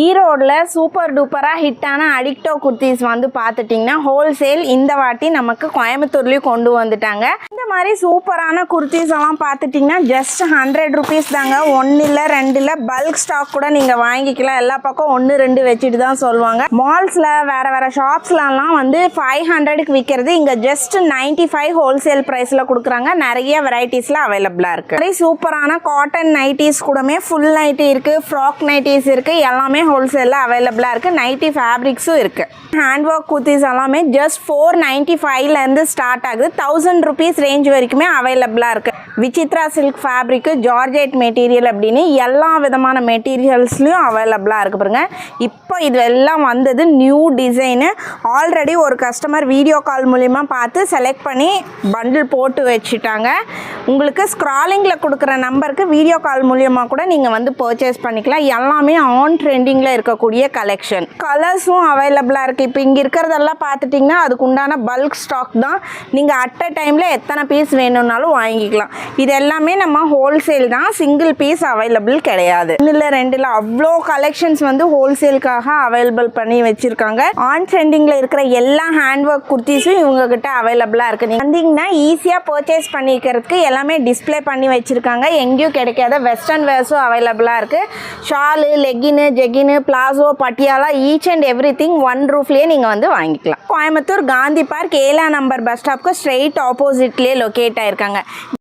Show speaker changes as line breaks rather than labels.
ஈரோடில் சூப்பர் டூப்பராக ஹிட்டான அடிக்டோ குர்த்திஸ் வந்து பார்த்துட்டிங்கன்னா ஹோல்சேல் இந்த வாட்டி நமக்கு கோயம்புத்தூர்லேயும் கொண்டு வந்துட்டாங்க. இந்த மாதிரி சூப்பரான குர்த்திஸ் எல்லாம் பார்த்துட்டிங்கன்னா ஜஸ்ட் 100 rupees தாங்க. 1 இல்லை 2 இல்லை பல்க் ஸ்டாக் கூட நீங்கள் வாங்கிக்கலாம். எல்லா பக்கம் 1 2 வச்சுட்டு தான் சொல்லுவாங்க. மால்ஸில் வேறு ஷாப்ஸ்லாம் வந்து 500க்கு விற்கிறது இங்கே ஜஸ்ட் 95 ஹோல்சேல் ப்ரைஸில் கொடுக்குறாங்க. நிறைய வெரைட்டிஸில் அவைலபிளாக இருக்குது. மாதிரி சூப்பரான காட்டன் நைட்டிஸ் கூடமே ஃபுல் நைட்டி இருக்குது, ஃப்ராக் நைட்டிஸ் இருக்குது, எல்லாமே ஹோல்சேலில் அவைலபிளாக இருக்குது. நைட்டி ஃபேப்ரிக்ஸும் இருக்குது. ஹேண்ட் ஒர்க் குர்த்திஸ் எல்லாமே ஜஸ்ட் 495லேருந்து ஸ்டார்ட் ஆகுது. 1000 rupees ரேஞ்ச் வரைக்குமே அவைலபிளாக இருக்குது. விசித்ரா சில்க் ஃபேப்ரிக்கு, ஜார்ஜெட் மெட்டீரியல் அப்படின்னு எல்லா விதமான மெட்டீரியல்ஸ்லையும் அவைலபிளாக இருக்குது பாருங்க. இப்போ இது எல்லாம் வந்தது நியூ டிசைனு. ஆல்ரெடி ஒரு கஸ்டமர் வீடியோ கால் மூலிமா பார்த்து செலக்ட் பண்ணி பண்டில் போட்டு வச்சுட்டாங்க. உங்களுக்கு ஸ்க்ராலிங்கில் கொடுக்குற நம்பருக்கு வீடியோ கால் மூலியமாக கூட நீங்கள் வந்து பர்ச்சேஸ் பண்ணிக்கலாம். எல்லாமே ஆன் ட்ரெண்டிங்கில் இருக்கக்கூடிய கலெக்ஷன். கலர்ஸும் அவைலபிளாக இருக்குது. இப்போ இங்கே இருக்கிறதெல்லாம் பார்த்துட்டிங்கன்னா அதுக்கு உண்டான பல்க் ஸ்டாக் தான். நீங்கள் அட் அ டைமில் எத்தனை பீஸ் வேணும்னாலும் வாங்கிக்கலாம். இது எல்லாமே நம்ம ஹோல்சேல் தான், சிங்கிள் பீஸ் அவைலபிள் கிடையாது. 1 இல்லை 2 இல்லை அவ்வளோ கலெக்ஷன்ஸ் வந்து ஹோல்சேலுக்காக அவைலபிள் பண்ணி வச்சுருக்காங்க. ஆன் ட்ரெண்டிங்கில் இருக்கிற எல்லா ஹேண்ட் ஒர்க் குர்த்திஸும் இவங்ககிட்ட அவைலபிளாக இருக்குது. நீங்கள் வந்தீங்கன்னா ஈஸியாக பர்ச்சேஸ் பண்ணிக்கிறதுக்கு எல்லாமே டிஸ்பிளே பண்ணி வச்சுருக்காங்க. எங்கேயும் கிடைக்காத வெஸ்டர்ன் வேர்ஸும் அவைலபிளாக இருக்குது. ஷாலு, லெகின்னு, ஜெகின்னு, palazzo, Patiala each and every thing one ரூஃப்லேயே நீங்கள் வந்து வாங்கிக்கலாம். கோயம்புத்தூர் காந்தி பார்க் 7ஆம் நம்பர் பஸ் ஸ்டாப்க்கு ஸ்ட்ரெயிட் ஆப்போசிட்லேயே லொக்கேட் ஆயிருக்காங்க.